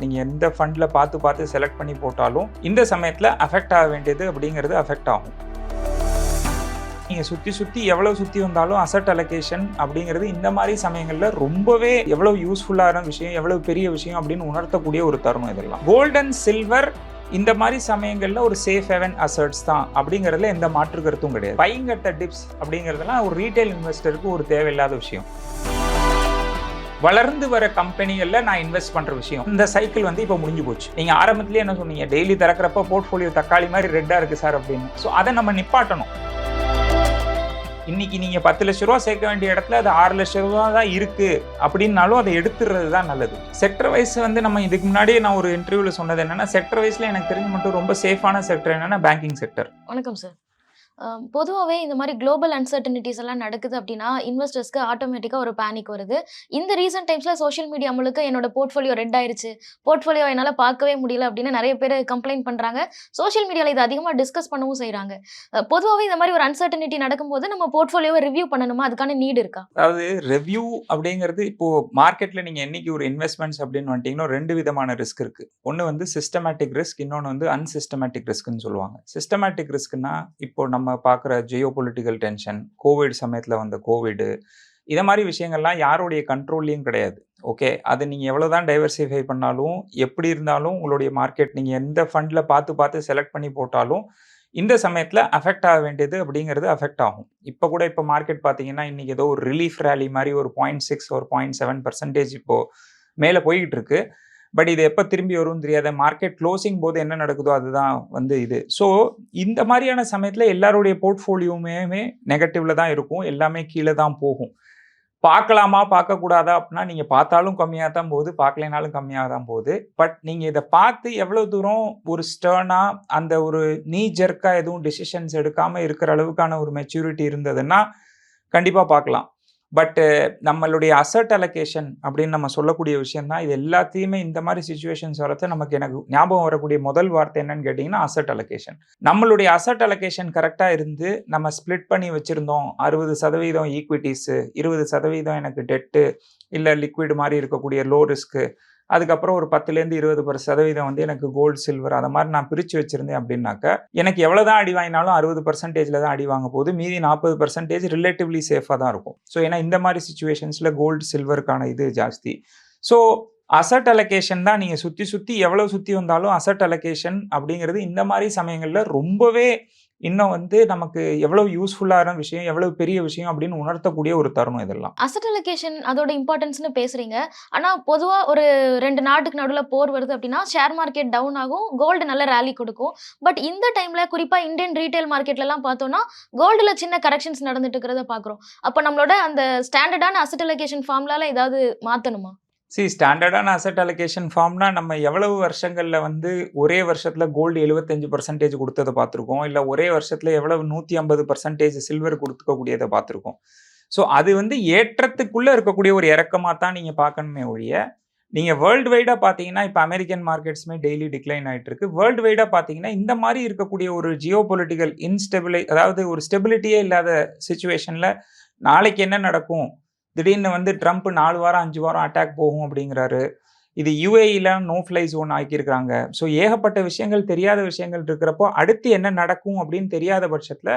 நீங்கள் எந்த ஃபண்டில் பார்த்து செலக்ட் பண்ணி போட்டாலும் இந்த சமயத்தில் அஃபெக்ட் ஆக வேண்டியது அப்படிங்கிறது அஃபெக்ட் ஆகும். நீங்கள் சுற்றி எவ்வளோ சுற்றி வந்தாலும் அசட் அலோகேஷன் அப்படிங்கிறது இந்த மாதிரி சமயங்களில் ரொம்பவே எவ்வளோ யூஸ்ஃபுல்லான விஷயம், எவ்வளோ பெரிய விஷயம் அப்படின்னு உணர்த்தக்கூடிய ஒரு தருணம் இதெல்லாம். கோல்ட் அண்ட் சில்வர் இந்த மாதிரி சமயங்களில் ஒரு சேஃப் ஹேவன் அசட்ஸ் தான் அப்படிங்கிறதுல எந்த மாற்று கருத்தும் கிடையாது. பையிங் அட் த டிப்ஸ் அப்படிங்கிறதுலாம் ஒரு ரீட்டைல் இன்வெஸ்டருக்கு ஒரு தேவையில்லாத விஷயம். வளர்ந்து வர கம்பெனிகளில் நான் இன்வெஸ்ட் பண்ணுற விஷயம், இந்த சைக்கிள் வந்து இப்போ முடிஞ்சு போச்சு. நீங்கள் ஆரம்பத்துலேயே என்ன சொன்னீங்க, டெய்லி திறக்கிறப்ப போர்ட்ஃபோலியோ தக்காளி மாதிரி ரெட்டாக இருக்குது சார் அப்படின்னு. ஸோ அதை நம்ம நிப்பாட்டணும். இன்னைக்கு நீங்கள் 10 லட்ச ரூபா சேர்க்க வேண்டிய இடத்துல அது 6 லட்ச ரூபா தான் இருக்குது அப்படின்னாலும் அதை எடுத்துடுறது தான் நல்லது. செக்டர் வைஸ் வந்து நம்ம இதுக்கு முன்னாடியே நான் ஒரு இன்டர்வியூவில் சொன்னது என்னென்னா, செக்டர் வைஸில் எனக்கு தெரிஞ்சு மட்டும் ரொம்ப சேஃபான செக்டர் என்னென்னா பேங்கிங் செக்டர். வணக்கம் சார். பொதுவாகவே இந்த மாதிரி குளோபல் அன்சர்டனிட்டிஸ் எல்லாம் நடக்குது அப்படின்னா இன்வெஸ்டர்ஸ்க்கு ஆட்டோமேட்டிக்காக ஒரு பேனிக் வருது. இந்த ரீசன்ட் டைம்ஸில் சோஷியல் மீடியா முழுக்க என்னோட போர்ட்ஃபோலியோ ரெட் ஆயிடுச்சு, போர்ட்ஃபோலியோ என்னால் பார்க்கவே முடியல அப்படின்னு நிறைய பேர் கம்ப்ளைண்ட் பண்ணுறாங்க. சோஷியல் மீடியாவில் இது அதிகமாக டிஸ்கஸ் பண்ணவும் செய்கிறாங்க. பொதுவாகவே இந்த மாதிரி ஒரு அன்சர்டனிட்டி நடக்கும்போது நம்ம போர்ட்ஃபோலியோவை ரிவ்யூ பண்ணணுமா, அதுக்கான நீடு இருக்கா? அதாவது ரிவ்யூ அப்படிங்கிறது இப்போது மார்க்கெட்டில் நீங்கள் என்னைக்கு ஒரு இன்வெஸ்ட்மெண்ட்ஸ் அப்படின்னு வந்துட்டீங்கன்னா 2 விதமான ரிஸ்க் இருக்குது. ஒன்று வந்து சிஸ்டமேட்டிக் ரிஸ்க், இன்னொன்று வந்து அன்சிஸ்டமேட்டிக் ரிஸ்க்னு சொல்லுவாங்க. சிஸ்டமேட்டிக் ரிஸ்க்னா இப்போ நம்ம பார்க்குற ஜியோ பொலிட்டிக்கல் டென்ஷன், கோவிட் சமயத்தில் வந்த கோவிடு, இதை மாதிரி விஷயங்கள்லாம் யாருடைய கண்ட்ரோல்லையும் கிடையாது. ஓகே, அது நீங்கள் எவ்வளோ தான் டைவர்சிஃபை பண்ணாலும், எப்படி இருந்தாலும் உங்களுடைய மார்க்கெட் நீங்கள் எந்த ஃபண்டில் பார்த்து செலக்ட் பண்ணி போட்டாலும் இந்த சமயத்தில் அஃபெக்ட் ஆக வேண்டியது அப்படிங்கிறது அஃபெக்ட் ஆகும். இப்போ மார்க்கெட் பார்த்தீங்கன்னா இன்றைக்கி ஏதோ ஒரு ரிலீஃப் ரேலி மாதிரி ஒரு 0.6 ஒரு 0.7% இப்போது மேலே போய்கிட்டு இருக்கு. பட் இது எப்போ திரும்பி வரும்னு தெரியாத, மார்க்கெட் க்ளோசிங் போது என்ன நடக்குதோ அதுதான் வந்து இது. ஸோ இந்த மாதிரியான சமயத்தில் எல்லாருடைய போர்ட்ஃபோலியோவுமே நெகட்டிவ்ல தான் இருக்கும், எல்லாமே கீழே தான் போகும். பார்க்கலாமா பார்க்கக்கூடாதா அப்படின்னா நீங்கள் பார்த்தாலும் கம்மியாக தான் போகுது, பார்க்கலைனாலும் கம்மியாக தான் போகுது. பட் நீங்கள் இதை பார்த்து எவ்வளோ தூரம் ஒரு ஸ்டர்னாக அந்த ஒரு நீ ஜெர்க்காக எதுவும் டெசிஷன்ஸ் எடுக்காமல் இருக்கிற அளவுக்கான ஒரு மெச்சூரிட்டி இருந்ததுன்னா கண்டிப்பாக பார்க்கலாம். பட்டு நம்மளுடைய அசட் அலோகேஷன் அப்படின்னு நம்ம சொல்லக்கூடிய விஷயம் தான் இது. எல்லாத்தையுமே இந்த மாதிரி சிச்சுவேஷன்ஸ் வரது எனக்கு ஞாபகம் வரக்கூடிய முதல் வார்த்தை என்னன்னு கேட்டிங்கன்னா அசட் அலோகேஷன். நம்மளுடைய அசட் அலோகேஷன் கரெக்டாக இருந்து நம்ம ஸ்ப்ளிட் பண்ணி வச்சுருந்தோம். 60% ஈக்விட்டிஸு, 20% எனக்கு டெட்டு இல்லை லிக்விட் மாதிரி இருக்கக்கூடிய லோ ரிஸ்க்கு, அதுக்கப்புறம் ஒரு 10-20% வந்து எனக்கு கோல்டு சில்வர், அதை மாதிரி நான் பிரித்து வச்சுருந்தேன் அப்படின்னாக்க எனக்கு எவ்வளோ தான் அடி வாங்கினாலும் 60% தான் அடி வாங்க போகுது, மீதி 40% ரிலேட்டிவ்லி சேஃபாக தான் இருக்கும். ஸோ ஏன்னா இந்த மாதிரி சிச்சுவேஷன்ஸில் கோல்டு சில்வருக்கான இது ஜாஸ்தி. ஸோ அசட் அலோகேஷன் தான் நீங்கள் சுற்றி எவ்வளோ சுற்றி வந்தாலும் அசட் அலோகேஷன் அப்படிங்கிறது இந்த மாதிரி சமயங்களில் ரொம்பவே இன்னும் வந்து நமக்கு எவ்வளவு யூஸ்ஃபுல்லான விஷயம், எவ்வளவு பெரிய விஷயம் அப்படின்னு உணர்த்தக்கூடிய ஒரு தருணம் இதெல்லாம். அசட் அலோகேஷன் அதோட இம்பார்ட்டன்ஸ்னு பேசுறீங்க. ஆனால் பொதுவாக ஒரு 2 நாட்டுக்கு நடுவில் போர் வருது அப்படின்னா ஷேர் மார்க்கெட் டவுன் ஆகும், கோல்டு நல்ல ரேலி கொடுக்கும். பட் இந்த டைமில் குறிப்பாக இந்தியன் ரீட்டைல் மார்க்கெட்லலாம் பார்த்தோன்னா கோல்டில் சின்ன கரெக்ஷன்ஸ் நடந்துட்டு இருக்கிறத பார்க்குறோம். அப்போ நம்மளோட அந்த ஸ்டாண்டர்டான அசட் அலோகேஷன் ஃபார்ம்லால ஏதாவது மாற்றணுமா? ஸ்டாண்டர்டான அசட் அலோகேஷன் ஃபார்ம்னா நம்ம எவ்வளவு வருஷங்களில் வந்து ஒரே வருஷத்தில் கோல்டு 75% கொடுத்ததை பார்த்துருக்கோம், இல்லை ஒரே வருஷத்தில் எவ்வளவு 150% சில்வர் கொடுத்துக்கக்கூடியதை பார்த்துருக்கோம். ஸோ அது வந்து ஏற்றத்துக்குள்ளே இருக்கக்கூடிய ஒரு இறக்கமாக தான் நீங்கள் பார்க்கணுமே ஒழிய, நீங்கள் வேர்ல்டு வைடாக பார்த்தீங்கன்னா இப்போ அமெரிக்கன் மார்க்கெட்ஸுமே டெய்லி டிக்ளைன் ஆகிட்டு இருக்கு. வேர்ல்டு வைடாக பார்த்தீங்கன்னா இந்த மாதிரி இருக்கக்கூடிய ஒரு ஜியோ பொலிட்டிக்கல் அதாவது ஒரு ஸ்டெபிலிட்டியே இல்லாத சிச்சுவேஷனில் நாளைக்கு என்ன நடக்கும், திடீர்னு வந்து ட்ரம்ப் 4 வாரம் 5 வாரம் அட்டாக் போகும் அப்படிங்கிறாரு. இது யூஏஇல நோ ஃப்ளை ஜோன் ஆக்கியிருக்கிறாங்க. ஸோ ஏகப்பட்ட விஷயங்கள், தெரியாத விஷயங்கள் இருக்கிறப்போ அடுத்து என்ன நடக்கும் அப்படின்னு தெரியாத பட்சத்தில்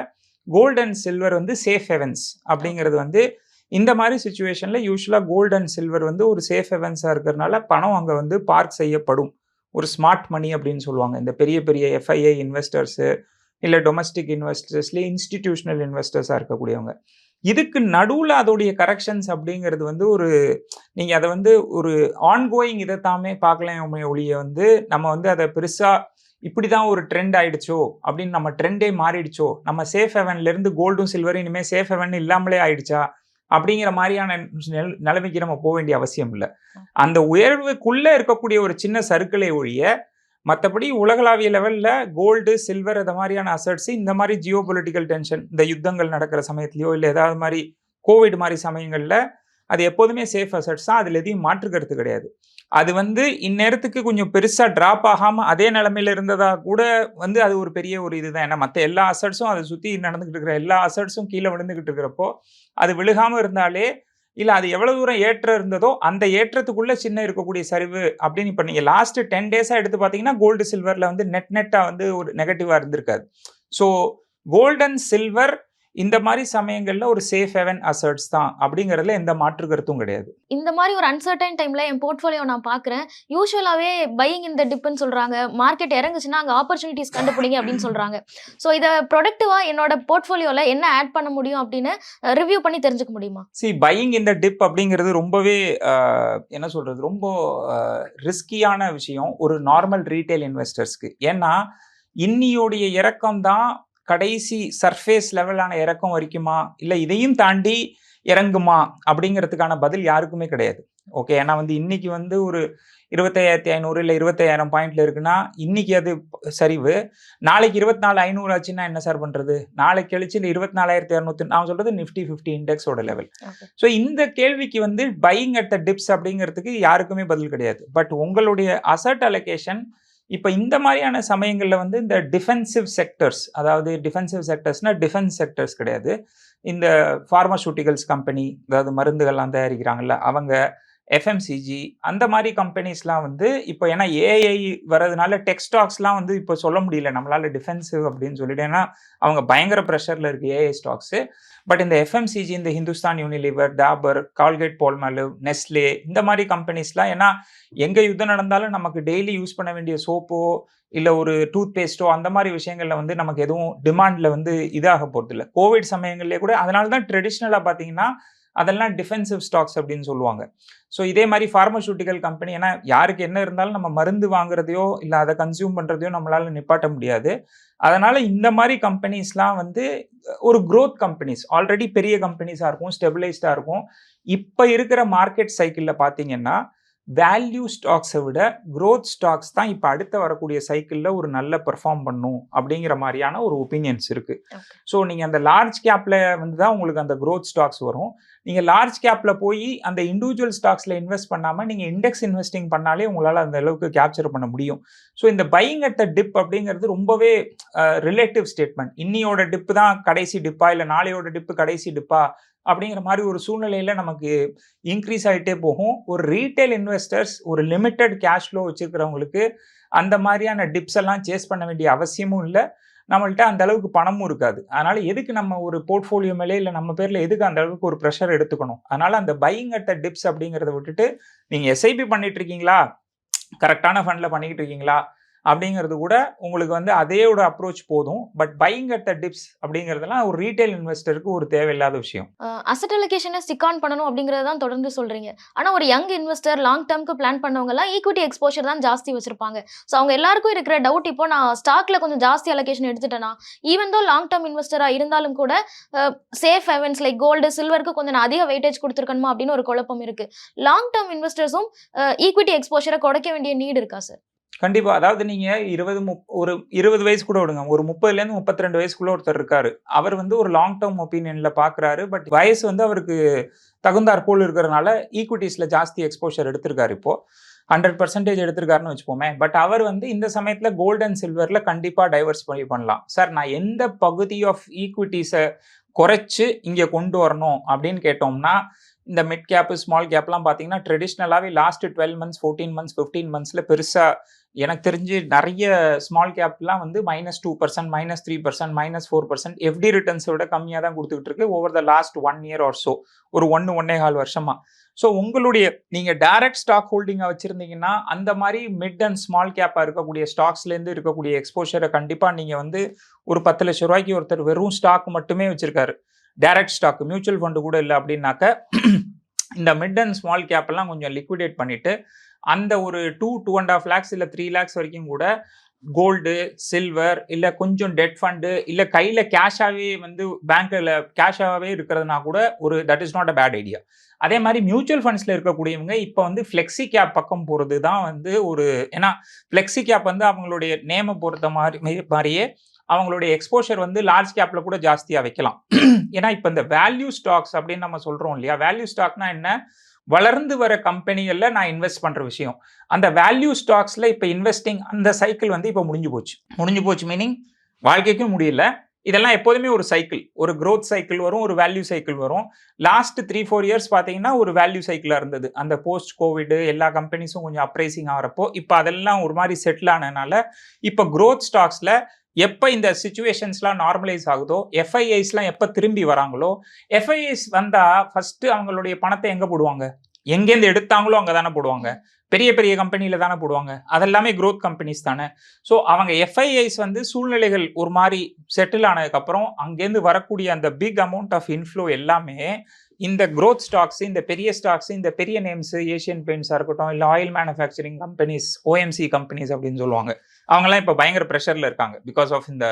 கோல்டு அண்ட் சில்வர் வந்து சேஃப் ஹெவன்ஸ் அப்படிங்கிறது வந்து இந்த மாதிரி சுச்சுவேஷனில் யூஸ்வலாக கோல்டு அண்ட் சில்வர் வந்து ஒரு சேஃப் ஹெவன்ஸாக இருக்கிறதுனால பணம் அங்கே வந்து பார்க் செய்யப்படும். ஒரு ஸ்மார்ட் மணி அப்படின்னு சொல்லுவாங்க. இந்த பெரிய எஃப்ஐஐ இன்வெஸ்டர்ஸு இல்லை டொமஸ்டிக் இன்வெஸ்டர்ஸ்லேயே இன்ஸ்டிடியூஷனல் இன்வெஸ்டர்ஸாக இருக்கக்கூடியவங்க. இதுக்கு நடுவில் அதோடைய கரெக்ஷன்ஸ் அப்படிங்கிறது வந்து ஒரு நீங்கள் அதை வந்து ஒரு ஆன்கோயிங் இதை தாமே பார்க்கலாம் ஒழிய வந்து நம்ம வந்து அதை பெருசாக இப்படி தான் ஒரு ட்ரெண்ட் ஆகிடுச்சோ அப்படின்னு நம்ம ட்ரெண்டே மாறிடுச்சோ, நம்ம சேஃப் ஹெவன்லேருந்து கோல்டும் சில்வரும் இனிமேல் சேஃப் ஹெவன் இல்லாமலே ஆயிடுச்சா அப்படிங்கிற மாதிரியான நிலைமைக்கு நம்ம போக வேண்டிய அவசியம் இல்லை. அந்த உயர்வுக்குள்ளே இருக்கக்கூடிய ஒரு சின்ன சர்க்கிளை ஒழிய மற்றபடி உலகளாவிய லெவலில் கோல்டு சில்வர் இந்த மாதிரியான அசட்ஸ் இந்த மாதிரி ஜியோ பொலிட்டிக்கல் டென்ஷன், இந்த யுத்தங்கள் நடக்கிற சமயத்துலையோ இல்லை ஏதாவது மாதிரி கோவிட் மாதிரி சமயங்களில் அது எப்போதுமே சேஃப் அசட்ஸ் தான். அதில் எதையும் மாற்று கருத்து கிடையாது. அது வந்து இந்நேரத்துக்கு கொஞ்சம் பெருசாக ட்ராப் ஆகாமல் அதே நிலமையில இருந்ததா கூட வந்து அது ஒரு பெரிய ஒரு இதுதான். ஏன்னா மற்ற எல்லா அசட்ஸும் அதை சுற்றி நடந்துக்கிட்டு இருக்கிற எல்லா அசட்ஸும் கீழே விழுந்துக்கிட்டு இருக்கிறப்போ அது விழுகாமல் இருந்தாலே இல்ல அது எவ்வளவு தூரம் ஏற்றம் இருந்ததோ அந்த ஏற்றத்துக்குள்ள சின்ன இருக்கக்கூடிய சரிவு அப்படின்னு இப்ப நீங்க லாஸ்ட் 10 டேஸா எடுத்து பாத்தீங்கன்னா கோல்டு சில்வர்ல வந்து நெட்டா வந்து ஒரு நெகட்டிவா இருந்திருக்காது. ஸோ கோல்ட் அண்ட் சில்வர் இந்த மாதிரி சமயங்கள்ல ஒரு சேஃப் ஹேவன் அசர்ட்ஸ் தான் அப்படிங்கறதுல எந்த மாற்று கருத்தும் கிடையாது. இந்த மாதிரி ஒரு அன்சர்டைன் டைம்ல என் போர்ட்ஃபோலியோ நான் பார்க்குறேன். யூசுவலாவே பையிங் இந்த டிப்னு சொல்றாங்க. மார்க்கெட் இறங்குச்சுன்னா அங்க ஆப்பர்ச்சுனிட்டிஸ் கண்டுபிடிங்க அப்படின்னு சொல்றாங்க. ஸோ இதை ப்ரொடக்டிவா என்னோட போர்ட்ஃபோலியோல என்ன ஆட் பண்ண முடியும் அப்படின்னு ரிவ்யூ பண்ணி தெரிஞ்சுக்க முடியுமா? பையிங் இந்த டிப் அப்படிங்கிறது ரொம்பவே என்ன சொல்றது, ரொம்ப ரிஸ்கியான விஷயம் ஒரு நார்மல் ரீட்டைல் இன்வெஸ்டர்ஸ்க்கு. ஏன்னா இன்னியோடைய இறக்கம் தான் கடைசி சர்ஃபேஸ் லெவலான இறக்கம் வரைக்குமா இல்லை இதையும் தாண்டி இறங்குமா அப்படிங்கிறதுக்கான பதில் யாருக்குமே கிடையாது. ஓகே, ஏன்னா வந்து இன்னைக்கு வந்து ஒரு 25,500 இல்லை 25,000 பாயிண்ட்ல இருக்குன்னா இன்னைக்கு அது சரிவு. நாளைக்கு 24,500 ஆச்சுன்னா என்ன சார் பண்றது? நாளைக்கு கழிச்சு 24,200 நான் சொல்றது நிஃப்டி 50 இண்டெக்ஸோட லெவல். ஸோ இந்த கேள்விக்கு வந்து பையிங் அட் த டிப்ஸ் அப்படிங்கிறதுக்கு யாருக்குமே பதில் கிடையாது. பட் உங்களுடைய அசட் அலோகேஷன் இப்போ இந்த மாதிரியான சமயங்களில் வந்து இந்த டிஃபென்சிவ் செக்டர்ஸ், அதாவது டிஃபென்சிவ் செக்டர்ஸ்னா டிஃபென்ஸ் செக்டர்ஸ் கிடையாது, இந்த ஃபார்மசூட்டிகல்ஸ் கம்பெனி, அதாவது மருந்துகள்லாம் தயாரிக்கிறாங்கல்ல அவங்க, எஃப்எம்சிஜி அந்த மாதிரி கம்பெனிஸ்லாம் வந்து இப்போ ஏன்னா ஏஐ வர்றதுனால டெக் ஸ்டாக்ஸ்லாம் வந்து இப்போ சொல்ல முடியல நம்மளால டிஃபென்சிவ் அப்படின்னு சொல்லிட்டு, ஏன்னா அவங்க பயங்கர ப்ரெஷரில் இருக்குது ஏஐ ஸ்டாக்ஸு. பட் இந்த எஃப்எம்சிஜி, இந்த Hindustan Unilever, Dabur, Colgate Palmolive, Nestle இந்த மாதிரி கம்பெனிஸ்லாம், ஏன்னா எங்கே யுத்தம் நடந்தாலும் நமக்கு டெய்லி யூஸ் பண்ண வேண்டிய சோப்போ இல்லை ஒரு டூத் பேஸ்ட்டோ அந்த மாதிரி விஷயங்களில் வந்து நமக்கு எதுவும் டிமாண்டில் வந்து இதாக போகிறது இல்லை. கோவிட் சமயங்கள்லேயே கூட அதனால தான் ட்ரெடிஷ்னலாக பார்த்தீங்கன்னா அதெல்லாம் டிஃபென்சிவ் ஸ்டாக்ஸ் அப்படின்னு சொல்லுவாங்க. ஸோ இதே மாதிரி ஃபார்மசூட்டிக்கல் கம்பெனி, ஏன்னா யாருக்கு என்ன இருந்தாலும் நம்ம மருந்து வாங்குறதையோ இல்லை அதை கன்சியூம் பண்ணுறதையோ நம்மளால நிப்பாட்ட முடியாது. அதனால இந்த மாதிரி கம்பெனிஸ்லாம் வந்து ஒரு க்ரோத் கம்பெனிஸ், ஆல்ரெடி பெரிய கம்பெனிஸாக இருக்கும், ஸ்டெபிளைஸ்டாக இருக்கும். இப்போ இருக்கிற மார்க்கெட் சைக்கிளில் பார்த்தீங்கன்னா வேல்யூ ஸ்டாக்ஸை விட க்ரோத் ஸ்டாக்ஸ் தான் இப்போ அடுத்த வரக்கூடிய சைக்கிளில் ஒரு நல்ல பெர்ஃபார்ம் பண்ணும் அப்படிங்கிற மாதிரியான ஒரு ஒப்பீனியன்ஸ் இருக்குது. ஸோ நீங்கள் அந்த லார்ஜ் கேப்பில் வந்து தான் உங்களுக்கு அந்த க்ரோத் ஸ்டாக்ஸ் வரும். நீங்கள் லார்ஜ் கேப்பில் போய் அந்த இண்டிவிஜுவல் ஸ்டாக்ஸில் இன்வெஸ்ட் பண்ணாமல் நீங்கள் இண்டெக்ஸ் இன்வெஸ்டிங் பண்ணாலே உங்களால் அந்த அளவுக்கு கேப்சர் பண்ண முடியும். ஸோ இந்த பையிங் அட் த டிப் அப்படிங்கிறது ரொம்பவே ரிலேட்டிவ் ஸ்டேட்மெண்ட். இன்னியோட டிப்பு தான் கடைசி டிப்பா இல்லை நாளையோட டிப்பு கடைசி டிப்பா அப்படிங்கிற மாதிரி ஒரு சூழ்நிலையில் நமக்கு இன்க்ரீஸ் ஆகிட்டே போகும். ஒரு ரீட்டைல் இன்வெஸ்டர்ஸ், ஒரு லிமிட்டட் கேஷ் ஃப்ளோ வச்சுருக்கிறவங்களுக்கு அந்த மாதிரியான டிப்ஸ் எல்லாம் சேஸ் பண்ண வேண்டிய அவசியமும் இல்லை, நம்மள்ட்ட அந்த அளவுக்கு பணமும் இருக்காது. அதனால எதுக்கு நம்ம ஒரு போர்ட்ஃபோலியோ மேலே இல்லை நம்ம பேரில் எதுக்கு அந்த அளவுக்கு ஒரு ப்ரெஷர் எடுத்துக்கணும்? அதனால அந்த பையிங் அட் த டிப்ஸ் அப்படிங்கிறத விட்டுட்டு நீங்கள் எஸ்ஐபி பண்ணிட்டு இருக்கீங்களா, கரெக்டான ஃபண்டில் பண்ணிக்கிட்டு இருக்கீங்களா அப்படிங்கிறது கூட உங்களுக்கு வந்து அதேயோட அப்ரோச் போதும். But buying at the tips அப்படிங்கிறதுலாம் ஒரு ரீட்டைல் இன்வெஸ்டருக்கு ஒரு தேவையில்லாத விஷயம். அசெட் அலோகேஷனை ஸ்டிக் ஆன் பண்ணணும் அப்படிங்கிறத தான் தொடர்ந்து சொல்றீங்க. ஆனால் ஒரு யங் இன்வெஸ்டர், லாங் டேர்ம்க்கு பிளான் பண்ணவங்கலாம் ஈக்விட்டி எக்ஸ்போஷர் தான் ஜாஸ்தி வச்சிருப்பாங்க. ஸோ அவங்க எல்லாருக்கும் இருக்கிற டவுட், இப்போ நான் ஸ்டாக்ல கொஞ்சம் ஜாஸ்தி அலோகேஷன் எடுத்துட்டேன்னா, ஈவன் தோ லாங் டேர்ம் இன்வெஸ்டராக இருந்தாலும் கூட சேஃப் ஹெவன்ஸ் லைக் கோல்டு, சில்வருக்கு கொஞ்சம் நான் அதிக வெயிட்டேஜ் கொடுத்துருக்கணுமா அப்படின்னு ஒரு குழப்பம் இருக்கு. லாங் டேர்ம் இன்வெஸ்டர்ஸும் ஈக்விட்டி எக்ஸ்போஷரை குறைக்க வேண்டிய நீட் இருக்கா சார்? கண்டிப்பா. அதாவது நீங்க ஒரு 20 வயசு கூட விடுங்க. ஒரு 30லேருந்து 32 வயசுக்குள்ள ஒருத்தர் இருக்காரு. அவர் வந்து ஒரு லாங் டேர்ம் ஒப்பீனியன்ல பார்க்குறாரு. பட் வயசு வந்து அவருக்கு தகுந்தாற்போல் இருக்கிறதுனால ஈக்விட்டிஸ்ல ஜாஸ்தி எக்ஸ்போஷர் எடுத்திருக்காரு. இப்போ 100% எடுத்திருக்காருன்னு வச்சுப்போமே. பட் அவர் வந்து இந்த சமயத்துல கோல்டு அண்ட் சில்வர்ல கண்டிப்பா டைவர்சிஃபை பண்ணலாம். சார் நான் எந்த பகுதி ஆஃப் ஈக்விட்டிஸை குறைச்சு இங்க கொண்டு வரணும் அப்படின்னு கேட்டோம்னா, இந்த மிட் கேப், ஸ்மால் கேப்லாம் பார்த்தீங்கன்னா ட்ரெடிஷ்னலாகவே லாஸ்ட் 12 மந்த்ஸ், 14 மந்த்ஸ், 15 மந்த்ஸில் பெருசாக எனக்கு தெரிஞ்சு நிறைய ஸ்மால் கேப்லாம் வந்து -2%, -3%, -4% எஃப்டி ரிட்டர்ன்ஸை விட கம்மியாக தான் கொடுத்துக்கிட்டு இருக்கு over the last 1 year R so, ஒரு 1.25 வருஷமா. ஸோ உங்களுடைய நீங்கள் டைரக்ட் ஸ்டாக் ஹோல்டிங்காக வச்சுருந்தீங்கன்னா அந்த மாதிரி மிட் அண்ட் ஸ்மால் கேப்பாக இருக்கக்கூடிய ஸ்டாக்ஸ்லேருந்து இருக்கக்கூடிய எக்ஸ்போஷரை கண்டிப்பாக நீங்கள் வந்து ஒரு 10 லட்ச ரூபாய்க்கு ஒருத்தர் வெறும் ஸ்டாக் மட்டுமே வச்சுருக்காரு, டைரக்ட் ஸ்டாக், மியூச்சுவல் ஃபண்டு கூட இல்லை அப்படின்னாக்க, இந்த மிட் அண்ட் ஸ்மால் கேப் எல்லாம் கொஞ்சம் லிக்விடேட் பண்ணிட்டு அந்த ஒரு 2.5 lakhs இல்லை 3 lakhs வரைக்கும் கூட கோல்டு, சில்வர், இல்லை கொஞ்சம் டெட் ஃபண்டு, இல்லை கையில் கேஷாகவே வந்து பேங்க்கில் கேஷாகவே இருக்கிறதுனா கூட ஒரு that is not a bad idea. அதே மாதிரி மியூச்சுவல் ஃபண்ட்ஸில் இருக்கக்கூடியவங்க இப்போ வந்து ஃப்ளெக்ஸி கேப் பக்கம் போகிறது தான் வந்து ஒரு, ஏன்னா ஃப்ளெக்ஸி கேப் வந்து அவங்களுடைய நேமை பொறுத்த மாதிரியே அவங்களுடைய எக்ஸ்போஷர் வந்து லார்ஜ் கேப்ல கூட ஜாஸ்தியாக வைக்கலாம். ஏன்னா இப்போ இந்த வேல்யூ ஸ்டாக்ஸ் அப்படின்னு நம்ம சொல்கிறோம் இல்லையா, வேல்யூ ஸ்டாக்னா என்ன, வளர்ந்து வர கம்பெனிகளில் நான் இன்வெஸ்ட் பண்ணுற விஷயம். அந்த வேல்யூ ஸ்டாக்ஸில் இப்போ இன்வெஸ்டிங் அந்த சைக்கிள் வந்து இப்போ முடிஞ்சு போச்சு மீனிங் வாழ்க்கைக்கும் முடியல, இதெல்லாம் எப்போதுமே ஒரு சைக்கிள், ஒரு growth சைக்கிள் வரும், ஒரு வேல்யூ சைக்கிள் வரும். லாஸ்ட் 3-4 இயர்ஸ் பார்த்தீங்கன்னா, ஒரு வேல்யூ சைக்கிளா இருந்தது. அந்த போஸ்ட் கோவிட் எல்லா கம்பெனிஸும் கொஞ்சம் அப்ரைசிங் ஆகுறப்போ, இப்ப அதெல்லாம் ஒரு மாரி செட்டில் ஆனதுனால, இப்ப growth ஸ்டாக்ஸ்ல எப்ப இந்த சிச்சுவேஷன்ஸ்லாம் நார்மலைஸ் ஆகுதோ, எஃப்ஐஐஸ்லாம் எப்ப திரும்பி வராங்களோ, எஃப்ஐஐஸ் வந்தா ஃபர்ஸ்ட் அவங்களுடைய பணத்த எங்க போடுவாங்க? எங்கேருந்து எடுத்தாங்களோ அங்க தானே போடுவாங்க. பெரிய பெரிய கம்பெனில தானே போடுவாங்க. அதெல்லாமே growth கம்பெனிஸ் தானே. ஸோ அவங்க எஃப்ஐஐஸ் வந்து சூழ்நிலைகள் ஒரு மாரி செட்டில் ஆனதுக்கப்புறம், அங்கேருந்து வரக்கூடிய அந்த பிக் அமௌண்ட் ஆஃப் இன்ஃப்ளோ எல்லாமே இந்த growth ஸ்டாக்ஸ், இந்த பெரிய ஸ்டாக்ஸ், இந்த பெரிய நேம்ஸ் ஏசியன் பெயிண்ட்ஸா இருக்கட்டும், இல்ல oil manufacturing companies, OMC companies அப்படின்னு சொல்லுவாங்க. அவங்கலாம் இப்ப பயங்கர பிரஷர்ல இருக்காங்க. பிகாஸ் ஆஃப் இந்த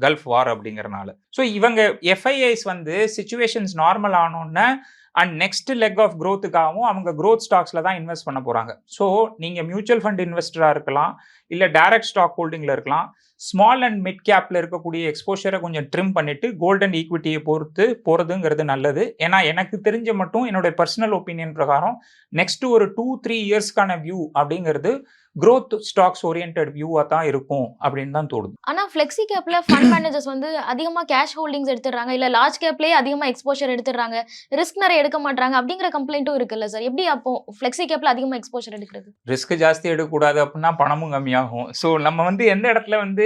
கல்ஃப் வார் அப்படிங்கிறனால. ஸோ இவங்க எஃப்ஐஐஸ் வந்து சிச்சுவேஷன்ஸ் நார்மல் ஆனோன்ன அண்ட் நெக்ஸ்ட் லெக் ஆஃப் growthக்காகவும் அவங்க growth ஸ்டாக்ஸ்ல தான் இன்வெஸ்ட் பண்ண போறாங்க. ஸோ நீங்க மியூச்சுவல் ஃபண்ட் இன்வெஸ்டரா இருக்கலாம், இல்ல டைரக்ட் ஸ்டாக் ஹோல்டிங்ல இருக்கலாம். ஸ்மால் அண்ட் மிட் கேப்ல இருக்கக்கூடிய எக்ஸ்போஷரை கொஞ்சம் ட்ரிம் பண்ணிட்டு கோல்ட் அண்ட் ஈக்விட்டியை பொறுத்து போறதுங்கிறது நல்லது. ஏன்னா எனக்கு தெரிஞ்ச மட்டும் என்னோட பர்சனல் ஒப்பீனியன் பிரகாரம் நெக்ஸ்ட் ஒரு 2-3 இயர்ஸ்க்கான வியூ அப்படிங்கிறது growth ஸ்டாக்ஸ் ஓரியன்டட் வியூவா தான் இருக்கும் அப்படின்னு தான் தோணுது. ஆனா ஃப்ளெக்ஸி கேப்ல ஃபண்ட் மேனேஜர்ஸ் வந்து அதிகமா கேஷ் ஹோல்டிங்ஸ் எடுத்துடுறாங்க, இல்ல லார்ஜ் கேப்லயே அதிகமா எக்ஸ்போஷர் எடுத்துடுறாங்க, ரிஸ்க் நிறைய எடுக்க மாட்டாங்க அப்படிங்கிற கம்ப்ளைண்ட்டும் இருக்குல்ல சார். எப்படி அப்போ ஃப்ளெக்ஸி கேப்ல அதிகமா எக்ஸ்போஷர் எடுக்கிறது? ரிஸ்க் ஜாஸ்தி எடுக்கக்கூடாது அப்படின்னா பணமும் கம்மியாகும். ஸோ நம்ம வந்து எந்த இடத்துல வந்து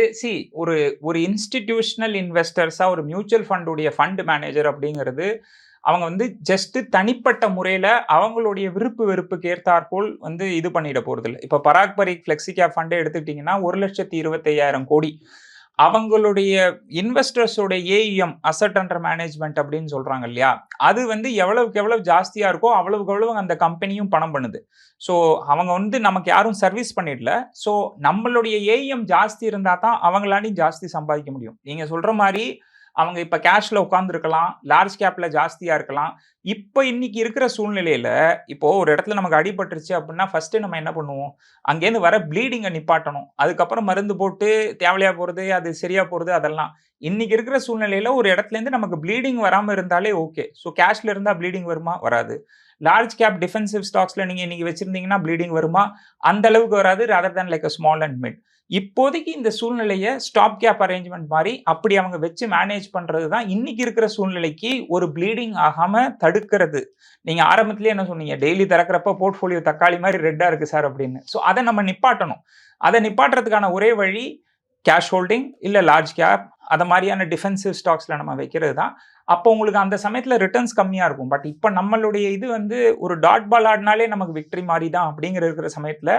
ஒரு ஒரு இன்ஸ்டிடியூஷனல் இன்வெஸ்டர்ஸா ஒரு மியூச்சுவல் ஃபண்டுடைய ஃபண்ட் மேனேஜர் அப்படிங்கிறது அவங்க வந்து ஜஸ்ட் தனிப்பட்ட முறையில அவங்களுடைய விருப்பு வெறுப்புக்கு ஏற்றாற்போல் வந்து இது பண்ணிட போறதில்ல. இப்ப பராக் பரீக் ஃப்ளெக்ஸி கேப் ஃபண்டை எடுத்துக்கிட்டீங்கன்னா 1,25,000 கோடி. அவங்களுடைய இன்வெஸ்டர்ஸோட ஏஇஎம் அசெட் அண்டர் மேனேஜ்மெண்ட் அப்படின்னு சொல்றாங்க இல்லையா, அது வந்து எவ்வளவுக்கு எவ்வளவு ஜாஸ்தியா இருக்கோ அவ்வளவுக்கு எவ்வளவு அந்த கம்பெனியும் பணம் பண்ணுது. ஸோ அவங்க வந்து நமக்கு யாரும் சர்வீஸ் பண்ணிடல. ஸோ நம்மளுடைய ஏஇஎம் ஜாஸ்தி இருந்தா தான் அவங்களாலையும் ஜாஸ்தி சம்பாதிக்க முடியும். நீங்க சொல்ற மாதிரி அவங்க இப்ப கேஷ்ல உட்கார்ந்துருக்கலாம், லார்ஜ் கேப்ல ஜாஸ்தியா இருக்கலாம். இப்ப இன்னைக்கு இருக்கிற சூழ்நிலையில இப்போ ஒரு இடத்துல நமக்கு அடிபட்டுருச்சு அப்படின்னா ஃபர்ஸ்ட் நம்ம என்ன பண்ணுவோம்? அங்கேருந்து வர ப்ளீடிங்கை நிப்பாட்டணும். அதுக்கப்புறம் மருந்து போட்டு தேவையா போறது, அது சரியா போறது அதெல்லாம். இன்னைக்கு இருக்கிற சூழ்நிலையில ஒரு இடத்துல இருந்து நமக்கு ப்ளீடிங் வராம இருந்தாலே ஓகே. ஸோ கேஷ்ல இருந்தா ப்ளீடிங் வருமா? வராது. லார்ஜ் கேப் டிஃபென்சிவ் ஸ்டாக்ஸ்ல நீங்க இன்னைக்கு வச்சிருந்தீங்கன்னா ப்ளீடிங் வருமா? அந்த அளவுக்கு வராது. Rather than like small and mid. இப்போதைக்கு இந்த சூழ்நிலையை ஸ்டாப் கேப் அரேஞ்ச்மெண்ட் மாதிரி அப்படி அவங்க வச்சு மேனேஜ் பண்றது தான் இன்னைக்கு இருக்கிற சூழ்நிலைக்கு ஒரு ப்ளீடிங் ஆகாம தடுக்கிறது. நீங்க ஆரம்பத்திலேயே என்ன சொன்னீங்க? டெய்லி திறக்கிறப்ப போர்ட்ஃபோலியோ தக்காளி மாதிரி ரெட்டா இருக்கு சார் அப்படின்னு. ஸோ அதை நம்ம நிப்பாட்டணும். அதை நிப்பாட்டுறதுக்கான ஒரே வழி கேஷ் ஹோல்டிங் இல்ல லார்ஜ் கேப் அத மாதிரியான டிஃபென்சிவ் ஸ்டாக்ஸ்ல நம்ம வைக்கிறது தான். அப்போ உங்களுக்கு அந்த சமயத்துல ரிட்டர்ன்ஸ் கம்மியா இருக்கும். பட் இப்போ நம்மளுடைய இது வந்து ஒரு டாட் பால் ஆடினாலே நமக்கு விக்டரி மாதிரி தான் அப்படிங்கிற இருக்கிற சமயத்துல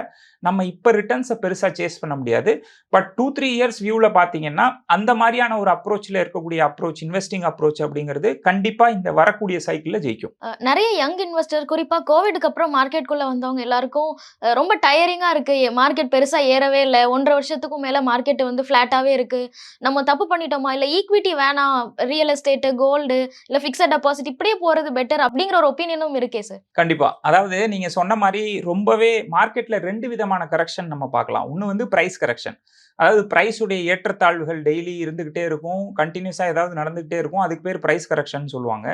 நம்ம இப்போ ரிட்டர்ன்ஸை பெருசா சேஸ் பண்ண முடியாது. பட் 2-3 இயர்ஸ் வியூல பாத்தீங்கன்னா அந்த மாதிரியான ஒரு அப்ரோச்ல இருக்கக்கூடிய அப்ரோச், இன்வெஸ்டிங் அப்ரோச் அப்படிங்கிறது கண்டிப்பா இந்த வரக்கூடிய சைக்கிள்ல ஜெயிக்கும். நிறைய யங் இன்வெஸ்டர் குறிப்பா கோவிட்க்கு அப்புறம் மார்க்கெட்டுக்குள்ள வந்தவங்க எல்லாருக்கும் ரொம்ப டயரிங்கா இருக்கு. மார்க்கெட் பெருசா ஏறவே இல்ல. 1.5 வருஷத்துக்கும் மேல மார்க்கெட் வந்து ஃபிளாட்டாவே இருக்கு. நம்ம தப்பு பண்ணிட்டோமா? இல்ல ஈக்விட்டி வேணாம், ரியல் எஸ்டேட், கோல்டு இல்ல ஃபிக்ஸட் டெபாசிட் இப்படியே போறது பெட்டர் அப்படிங்கிற ஒரு ஒப்பீனியனும் இருக்கே சார். கண்டிப்பா. அதாவது நீங்க சொன்ன மாதிரி ரொம்பவே மார்க்கெட்ல 2 விதமான கரெக்ஷன் நம்ம பார்க்கலாம். ஒன்னு வந்து பிரைஸ் கரெக்ஷன். அதாவது பிரைஸ் உடைய ஏற்றத்தாழ்வுகள் டெய்லி இருந்துகிட்டே இருக்கும். கண்டினியூஸா ஏதாவது நடந்துகிட்டே இருக்கும். அதுக்கு பேர் பிரைஸ் கரெக்ஷன் சொல்லுவாங்க.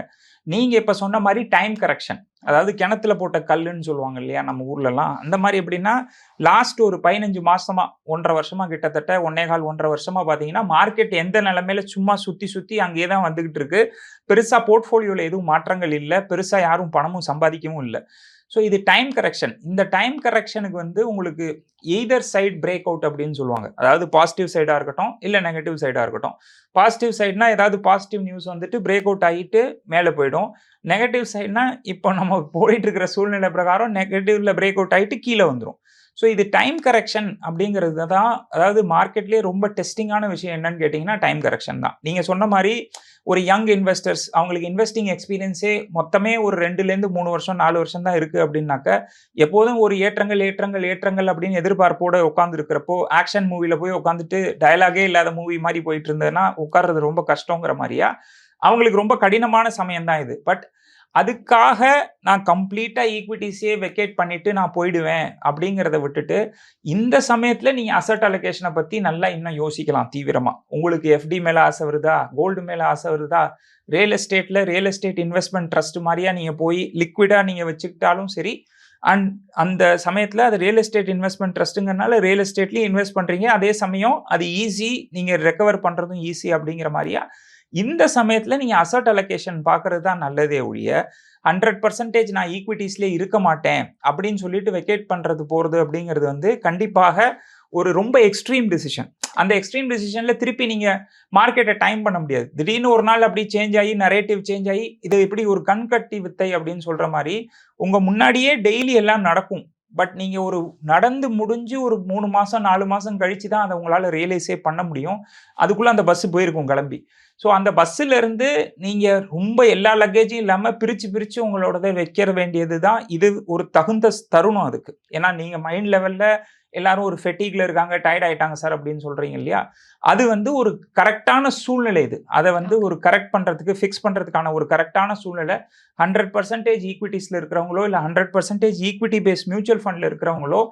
நீங்க இப்ப சொன்ன மாதிரி டைம் கரெக்ஷன். அதாவது கிணத்துல போட்ட கல்லுன்னு சொல்லுவாங்க இல்லையா நம்ம ஊர்லலாம். அந்த மாதிரி எப்படின்னா லாஸ்ட் ஒரு 15 மாசமா 1.5 வருஷமா கிட்டத்தட்ட 1.25-1.5 வருஷமா பாத்தீங்கன்னா மார்க்கெட் எந்த நிலைமையில சும்மா சுத்தி சுத்தி அங்கேயே தான் வந்துகிட்டு இருக்கு. பெருசா போர்ட்ஃபோலியோல எதுவும் மாற்றங்கள் இல்ல. பெருசா யாரும் பணமும் சம்பாதிக்கவும் இல்ல. ஸோ இது டைம் கரெக்ஷன். இந்த டைம் கரெக்ஷனுக்கு வந்து உங்களுக்கு எய்தர் சைட் பிரேக் அவுட் அப்படின்னு சொல்லுவாங்க. அதாவது பாசிட்டிவ் சைடா இருக்கட்டும் இல்ல நெகட்டிவ் சைடா இருக்கட்டும். பாசிட்டிவ் சைட்னா ஏதாவது பாசிட்டிவ் நியூஸ் வந்துட்டு பிரேக் அவுட் ஆகிட்டு மேலே போயிடும். நெகட்டிவ் சைட்னா இப்போ நம்ம போயிட்டு இருக்கிற சூழ்நிலை பிரகாரம் நெகட்டிவ்ல பிரேக் அவுட் ஆகிட்டு கீழே வந்துடும். ஸோ இது டைம் கரெக்ஷன் அப்படிங்கிறது தான். அதாவது மார்க்கெட்லேயே ரொம்ப டெஸ்டிங்கான விஷயம் என்னன்னு கேட்டிங்கன்னா டைம் கரெக்ஷன் தான். நீங்கள் சொன்ன மாதிரி ஒரு யங் இன்வெஸ்டர்ஸ் அவங்களுக்கு இன்வெஸ்டிங் எக்ஸ்பீரியன்ஸே மொத்தமே ஒரு 2லேருந்து 3 வருஷம் 4 வருஷம் தான் இருக்குது அப்படின்னாக்க எப்போதும் ஒரு ஏற்றங்கள் அப்படின்னு எதிர்பார்ப்போட உட்காந்து இருக்கிறப்போ ஆக்ஷன் மூவியில் போய் உட்காந்துட்டு டயலாகே இல்லாத மூவி மாதிரி போயிட்டு இருந்ததுன்னா உட்கார்றது ரொம்ப கஷ்டங்கிற மாதிரியா அவங்களுக்கு ரொம்ப கடினமான சமயம் தான் இது. பட் அதுக்காக நான் கம்ப்ளீட்டா ஈக்விட்டிஸே வெக்கேட் பண்ணிட்டு நான் போயிடுவேன் அப்படிங்கிறத விட்டுட்டு இந்த சமயத்துல நீங்க அசெட் அலோகேஷனை பத்தி நல்லா இன்னும் யோசிக்கலாம் தீவிரமா. உங்களுக்கு எஃப்டி மேல ஆசை வருதா, கோல்டு மேல ஆசை வருதா, ரியல் எஸ்டேட் இன்வெஸ்ட்மெண்ட் ட்ரஸ்ட் மாதிரியா நீங்க போய் லிக்விடா நீங்க வச்சுக்கிட்டாலும் சரி, அண்ட் அந்த சமயத்தில் அது ரியல் எஸ்டேட் இன்வெஸ்ட்மெண்ட் ட்ரஸ்ட்டுங்கிறனால ரியல் எஸ்டேட்லேயும் இன்வெஸ்ட் பண்ணுறீங்க, அதே சமயம் அது ஈஸி, நீங்கள் ரெக்கவர் பண்ணுறதும் ஈஸி அப்படிங்கிற மாதிரியா இந்த சமயத்தில் நீங்கள் அசட் அலோகேஷன் பார்க்கறது தான் நல்லதே ஒழிய 100% நான் ஈக்விட்டிஸ்லேயே இருக்க மாட்டேன் அப்படின்னு சொல்லிட்டு வெக்கேட் பண்ணுறது போகிறது அப்படிங்கிறது வந்து கண்டிப்பாக ஒரு ரொம்ப எக்ஸ்ட்ரீம் டிசிஷன். அந்த எக்ஸ்ட்ரீம் டிசிஷனில் திருப்பி நீங்கள் மார்க்கெட்டை டைம் பண்ண முடியாது. திடீர்னு ஒரு நாள் அப்படி சேஞ்ச் ஆகி நரேட்டிவ் சேஞ்ச் ஆகி இது இப்படி ஒரு கண்கட்டி வித்தை அப்படின்னு சொல்கிற மாதிரி உங்கள் முன்னாடியே டெய்லி எல்லாம் நடக்கும். பட் நீங்கள் ஒரு நடந்து முடிஞ்சு ஒரு 3 மாதம் 4 மாதம் கழித்து தான் அதை உங்களால் ரியலைஸே பண்ண முடியும். அதுக்குள்ளே அந்த பஸ்ஸு போயிருக்கும் கிளம்பி. ஸோ அந்த பஸ்ஸில் இருந்து நீங்கள் ரொம்ப எல்லா லக்கேஜும் இல்லாமல் பிரித்து உங்களோடதை வைக்கிற வேண்டியது தான் இது ஒரு தகுந்த தருணம் அதுக்கு. ஏன்னா நீங்கள் மைண்ட் லெவலில் எல்லாரும் ஒரு ஃபெட்டிகில் இருக்காங்க, டயர்ட் ஆகிட்டாங்க சார் அப்படின்னு சொல்கிறீங்க இல்லையா, அது வந்து ஒரு கரெக்டான சூழ்நிலை. இது அதை வந்து ஒரு கரெக்ட் பண்ணுறதுக்கு ஃபிக்ஸ் பண்ணுறதுக்கான ஒரு கரெக்டான சூழ்நிலை. 100% ஈக்விட்டிஸில் இருக்கிறவங்களோ இல்லை 100% ஈக்விட்டி பேஸ் மியூச்சுவல் ஃபண்டில் இருக்கிறவங்களோ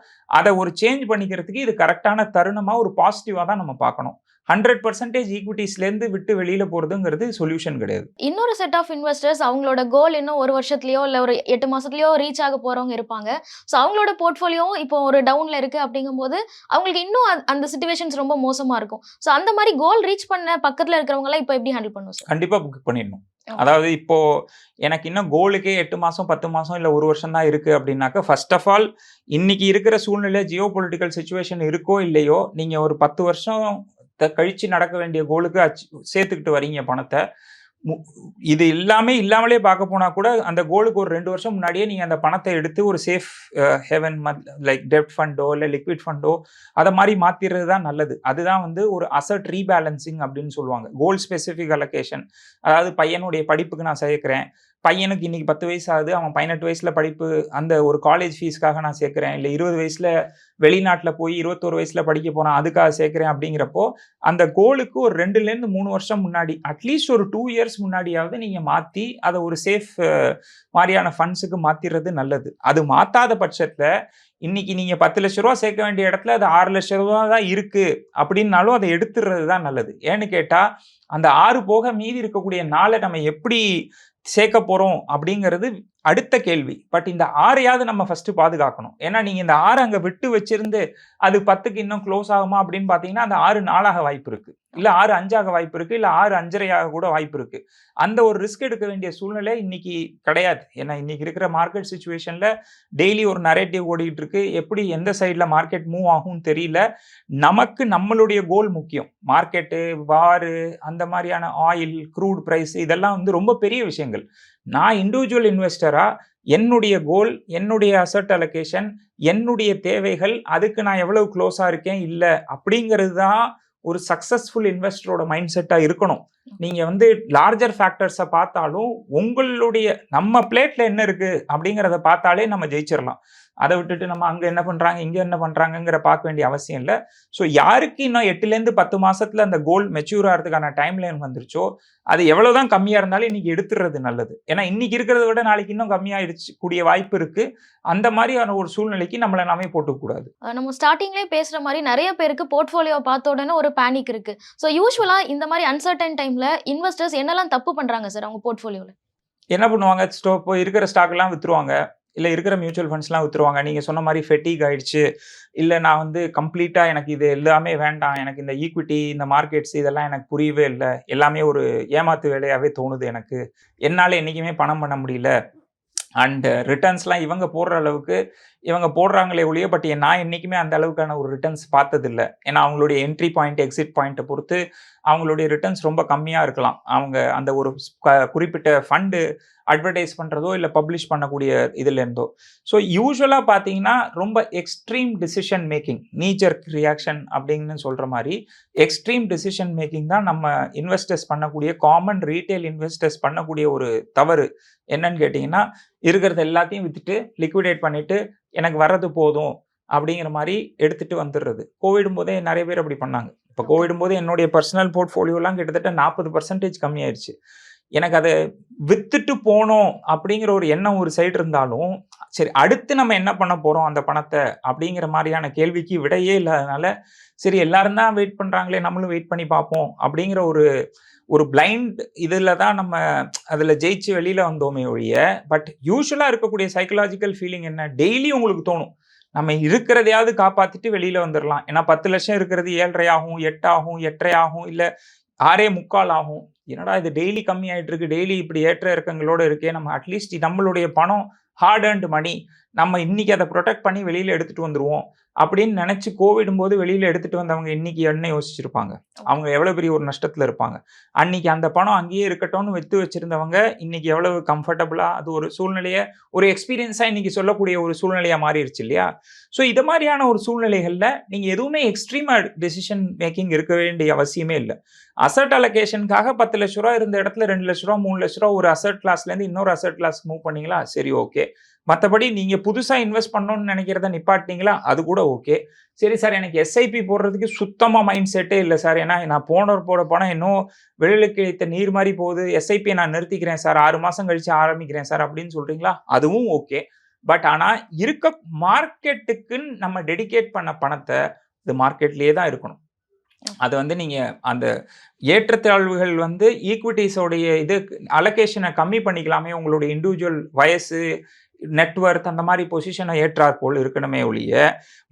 அதை ஒரு சேஞ்ச் பண்ணிக்கிறதுக்கு இது கரெக்டான தருணமாக ஒரு பாசிட்டிவாக தான் நம்ம பார்க்கணும். 100% ஈக்விட்டிஸ்லேருந்து விட்டு வெளியில் போகிறதுங்கிறது சொல்யூஷன் கிடையாது. இன்னொரு செட் ஆஃப் இன்வெஸ்டர்ஸ் அவங்களோட கோல் இன்னும் 1 வருஷத்துலையோ இல்லை ஒரு 8 மாதத்துலையோ ரீச் ஆக போகிறவங்க இருப்பாங்க. ஸோ அவங்களோட போர்ட்ஃபோலியோவும் இப்போ ஒரு டவுனில் இருக்குது அப்படிங்கும்போது அவங்களுக்கு இன்னும் அந்த சிச்சுவேஷன்ஸ் ரொம்ப மோசமாக இருக்கும். ஸோ அந்த மாதிரி கோல் ரீச் பண்ண பக்கத்தில் இருக்கிறவங்களாம் இப்போ எப்படி ஹேண்டில் பண்ணுவோம் சார்? கண்டிப்பாக புக் பண்ணிடணும். அதாவது இப்போ எனக்கு இன்னும் கோலுக்கே 8 மாதம் 10 மாதம் இல்லை 1 வருஷம் தான் இருக்குது அப்படின்னாக்கா, ஃபர்ஸ்ட் ஆஃப் ஆல் இன்னைக்கு இருக்கிற சூழ்நிலை ஜியோ பொலிட்டிக்கல் சுச்சுவேஷன் இருக்கோ இல்லையோ, நீங்கள் ஒரு 10 வருஷம் கழிச்சு நடக்க வேண்டிய கோலுக்கு சேர்த்துக்கிட்டு வரீங்க பணத்தை. இது எல்லாமே இல்லாமலே பார்க்க போனா கூட அந்த கோலுக்கு ஒரு 2 வருஷம் முன்னாடியே நீங்க அந்த பணத்தை எடுத்து ஒரு சேஃப் ஹெவன் லைக் டெப்ட் ஃபண்டோ இல்லை லிக்விட் ஃபண்டோ அதை மாதிரி மாத்திடுறது தான் நல்லது. அதுதான் வந்து ஒரு அசட் ரீபேலன்சிங் அப்படின்னு சொல்லுவாங்க. கோல் ஸ்பெசிஃபிக் அலோகேஷன். அதாவது பையனுடைய படிப்புக்கு நான் சேர்க்கிறேன், பையனுக்கு இன்னைக்கு 10 வயசு ஆகுது, அவன் 18 வயசுல படிப்பு அந்த ஒரு காலேஜ் ஃபீஸ்க்காக நான் சேர்க்கிறேன், இல்லை 20 வயசுல வெளிநாட்டில் போய் 21 வயசுல படிக்க போறான் அதுக்காக சேர்க்கிறேன். அப்படிங்கிறப்போ அந்த கோலுக்கு ஒரு 2லேருந்து 3 வருஷம் முன்னாடி, அட்லீஸ்ட் ஒரு 2 இயர்ஸ் முன்னாடியாவது நீங்க மாத்தி அதை ஒரு சேஃப் மாதிரியான ஃபண்ட்ஸுக்கு மாத்திடுறது நல்லது. அது மாத்தாத பட்சத்துல இன்னைக்கு நீங்க 10 லட்ச ரூபா சேர்க்க வேண்டிய இடத்துல அது 6 லட்ச ரூபா தான் இருக்கு அப்படின்னாலும் அதை எடுத்துடுறது தான் நல்லது. ஏன்னு கேட்டா அந்த 6 போக மீதி இருக்கக்கூடிய 4 நம்ம எப்படி சேர்க்க போறோம் அப்படிங்கிறது அடுத்த கேள்வி. பட் இந்த 6ஐயாவது நம்ம ஃபர்ஸ்ட் பாதுகாக்கணும். ஏன்னா நீங்க இந்த 6 அங்க விட்டு வச்சிருந்து அது 10க்கு இன்னும் க்ளோஸ் ஆகுமா அப்படின்னு பாத்தீங்கன்னா அந்த 6 4ஆக வாய்ப்பு இருக்கு, இல்ல 6 5ஆக வாய்ப்பு இருக்கு, இல்ல 6 5.5ஆக கூட வாய்ப்பு இருக்கு. அந்த ஒரு ரிஸ்க் எடுக்க வேண்டிய சூழ்நிலை இன்னைக்கு கிடையாது. ஏன்னா இன்னைக்கு இருக்கிற மார்க்கெட் சிச்சுவேஷன்ல டெய்லி ஒரு நரேட்டிவ் ஓடிட்டு இருக்கு. எப்படி எந்த சைட்ல மார்க்கெட் மூவ் ஆகும் தெரியல. நமக்கு நம்மளுடைய கோல் முக்கியம். மார்க்கெட்டு, வாரு, அந்த மாதிரியான ஆயில், க்ரூட் பிரைஸ் இதெல்லாம் வந்து ரொம்ப பெரிய விஷயங்கள். நான் இண்டிவிஜுவல் இன்வெஸ்டரா என்னுடைய கோல், என்னுடைய அசட் அலோகேஷன், என்னுடைய தேவைகள், அதுக்கு நான் எவ்வளவு க்ளோஸா இருக்கேன் இல்லை அப்படிங்கிறது தான் ஒரு சக்சஸ்ஃபுல் இன்வெஸ்டரோட மைண்ட் செட்டா இருக்கணும். நீங்க வந்து லார்ஜர் ஃபேக்டர்ஸை பார்த்தாலும் உங்களுடைய நம்ம பிளேட்ல என்ன இருக்கு அப்படிங்கிறத பார்த்தாலே நம்ம ஜெயிச்சிடலாம். அதை விட்டுட்டு நம்ம அங்க என்ன பண்றாங்க இங்க என்ன பண்றாங்கிற பார்க்க வேண்டிய அவசியம் இல்லை. ஸோ யாருக்கு இன்னும் 8லேருந்து 10 மாசத்துல அந்த கோல் மெச்சூர் ஆகிறதுக்கான டைம் லைன் வந்துருச்சோ அது எவ்வளவுதான் கம்மியா இருந்தாலும் இன்னைக்கு எடுத்துறது நல்லது. ஏன்னா இன்னைக்கு இருக்கிறத விட நாளைக்கு இன்னும் கம்மியாயிடுச்சு கூடிய வாய்ப்பு இருக்கு. அந்த மாதிரியான ஒரு சூழ்நிலைக்கு நம்மளை நாமே போட்டுக்கூடாது. நம்ம ஸ்டார்டிங்லேயே பேசுற மாதிரி நிறைய பேருக்கு போர்ட்ஃபோலியோ பார்த்த உடனே ஒரு பேனிக் இருக்கு. ஸோ யூஸ்வலா இந்த மாதிரி அன்சர்டன் டைம்ல இன்வெஸ்டர்ஸ் என்னெல்லாம் தப்பு பண்றாங்க சார் அவங்க போர்ட்ஃபோலியோல? என்ன பண்ணுவாங்க, இப்போ இருக்கிற ஸ்டாக் எல்லாம் வித்துருவாங்க, இல்லை இருக்கிற மியூச்சுவல் ஃபண்ட்ஸ்லாம் வித்துருவாங்க. நீங்கள் சொன்ன மாதிரி ஃபெட்டிக் ஆயிடுச்சு, இல்லை நான் வந்து கம்ப்ளீட்டாக எனக்கு இது எல்லாமே வேண்டாம், எனக்கு இந்த ஈக்விட்டி, இந்த மார்க்கெட்ஸ் இதெல்லாம் எனக்கு புரியவே இல்லை, எல்லாமே ஒரு ஏமாத்து வேலையாகவே தோணுது, எனக்கு என்னால் என்றைக்குமே பணம் பண்ண முடியல, அண்ட் ரிட்டர்ன்ஸ்லாம் இவங்க போடுற அளவுக்கு இவங்க போடுறாங்களே ஒழிய பட் நான் என்றைக்குமே அந்த அளவுக்கான ஒரு ரிட்டர்ன்ஸ் பார்த்ததில்லை. ஏன்னா அவங்களுடைய என்ட்ரி பாயிண்ட் எக்ஸிட் பாயிண்ட்டை பொறுத்து அவங்களுடைய ரிட்டர்ன்ஸ் ரொம்ப கம்மியாக இருக்கலாம். அவங்க அந்த ஒரு குறிப்பிட்ட ஃபண்டு அட்வர்டைஸ் பண்ணுறதோ இல்லை பப்ளிஷ் பண்ணக்கூடிய இதுலேருந்தோ. ஸோ யூஸ்வலாக பார்த்தீங்கன்னா ரொம்ப extreme decision making, knee jerk reaction அப்படின்னு சொல்கிற மாதிரி எக்ஸ்ட்ரீம் டிசிஷன் மேக்கிங் தான் நம்ம இன்வெஸ்டர்ஸ் பண்ணக்கூடிய, காமன் ரீட்டைல் இன்வெஸ்டர்ஸ் பண்ணக்கூடிய ஒரு தவறு. என்னன்னு கேட்டிங்கன்னா இருக்கிறது எல்லாத்தையும் விற்றுட்டு லிக்விடேட் பண்ணிவிட்டு எனக்கு வர்றது போதும் அப்படிங்கிற மாதிரி எடுத்துகிட்டு வந்துடுறது. கோவிடும் போதே நிறைய பேர் அப்படி பண்ணாங்க. இப்போ கோவிடும் போது என்னுடைய பர்சனல் போர்ட்ஃபோலியோலாம் கிட்டத்தட்ட 40% கம்மியாயிருச்சு. எனக்கு அதை வித்துட்டு போனோம் அப்படிங்கிற ஒரு எண்ணம் ஒரு சைடு இருந்தாலும், சரி அடுத்து நம்ம என்ன பண்ண போறோம் அந்த பணத்த? அப்படிங்கிற மாரியான கேள்விக்கு விடையே இல்லாதனால, சரி எல்லாரும் தான் வெயிட் பண்றாங்களே, நம்மளும் வெயிட் பண்ணி பார்ப்போம் அப்படிங்கிற ஒரு ஒரு பிளைண்ட் இதுல தான் நம்ம அதுல ஜெயிச்சு வெளியில வந்தோமே ஒழிய, பட் யூசுவலா இருக்கக்கூடிய சைக்காலஜிக்கல் ஃபீலிங் என்ன? டெய்லி உங்களுக்கு தோணும். நம்ம இருக்கிறதையாவது காப்பாத்திட்டு வெளியில வந்துரலாம். ஏன்னா 10,00,000 இருக்கிறது 7,5 ஆகும், 8 ஆகும், 8,5 ஆகும், இல்ல 6.25 ஆகும். என்னடா இது டெய்லி கம்மி ஆயிட்டு இருக்கு. டெய்லி இப்படி ஏற்ற இறக்கங்களோட இருக்கே. நம்ம அட்லீஸ்ட் நம்மளுடைய பணம் ஹார்ட் ஏர்ன்ட் மணி. நம்ம இன்னைக்கு அத புரொடெக்ட் பண்ணி வெளியில எடுத்துட்டு வந்துருவோம். அப்படின்னு நினைச்சு கோவிடும்போது வெளியில எடுத்துட்டு வந்தவங்க இன்னைக்கு என்ன யோசிச்சிருப்பாங்க? அவங்க எவ்வளவு பெரிய ஒரு நஷ்டத்துல இருப்பாங்க. அன்னைக்கு அந்த பணம் அங்கேயே இருக்கட்டும்னு வித்து வச்சிருந்தவங்க, இன்னைக்கு எவ்வளவு கம்ஃபர்டபுளா அது ஒரு சூழ்நிலைய ஒரு எக்ஸ்பீரியன்ஸா இன்னைக்கு சொல்லக்கூடிய ஒரு சூழ்நிலையா மாறிருச்சு இல்லையா? ஸோ இது மாரியான ஒரு சூழ்நிலைகள்ல நீங்க எதுவுமே எக்ஸ்ட்ரீமா டெசிஷன் மேக்கிங் இருக்க வேண்டிய அவசியமே இல்ல. அசெட் அலோகேஷனுக்காக ரூ. 10,00,000 இருந்த இடத்துல ரூ. 2,00,000 ரூ. 3,00,000 ஒரு அசெட் கிளாஸ்லேருந்து இன்னொரு அசெட் கிளாஸ்க்கு மூவ் பண்ணீங்களா? சரி ஓகே. மத்தபடி நீங்க புதுசா இன்வெஸ்ட் பண்ணணும்னு நினைக்கிறத நிப்பாட்டினீங்களா? அது கூட ஓகே. சரி சார் எனக்கு எஸ்ஐபி போடுறதுக்கு சுத்தமா மைண்ட் செட்டே இல்ல சார். ஏன்னா நான் போட பணம் இன்னும் வெள்ளலுக்கு இழுத்த நீர் மாரி போகுது. எஸ்ஐபிய நான் நிறுத்திக்கிறேன் சார். 6 மாசம் கழிச்சு ஆரம்பிக்கிறேன் சார் அப்படின்னு சொல்றீங்களா? அதுவும் ஓகே. பட் ஆனா இருக்க மார்க்கெட்டுக்குன்னு நம்ம டெடிகேட் பண்ண பணத்த இது மார்க்கெட்லயே தான் இருக்கணும். அது வந்து நீங்க அந்த ஏற்றத்தாழ்வுகள் வந்து ஈக்விட்டிஸோடைய இது அலோகேஷனை கம்மி பண்ணிக்கலாமே. உங்களுடைய இண்டிவிஜுவல் வயசு, நெட்வொர்த் அந்த மாதிரி பொசிஷனை ஏற்றாற் போல் இருக்கணுமே ஒழிய,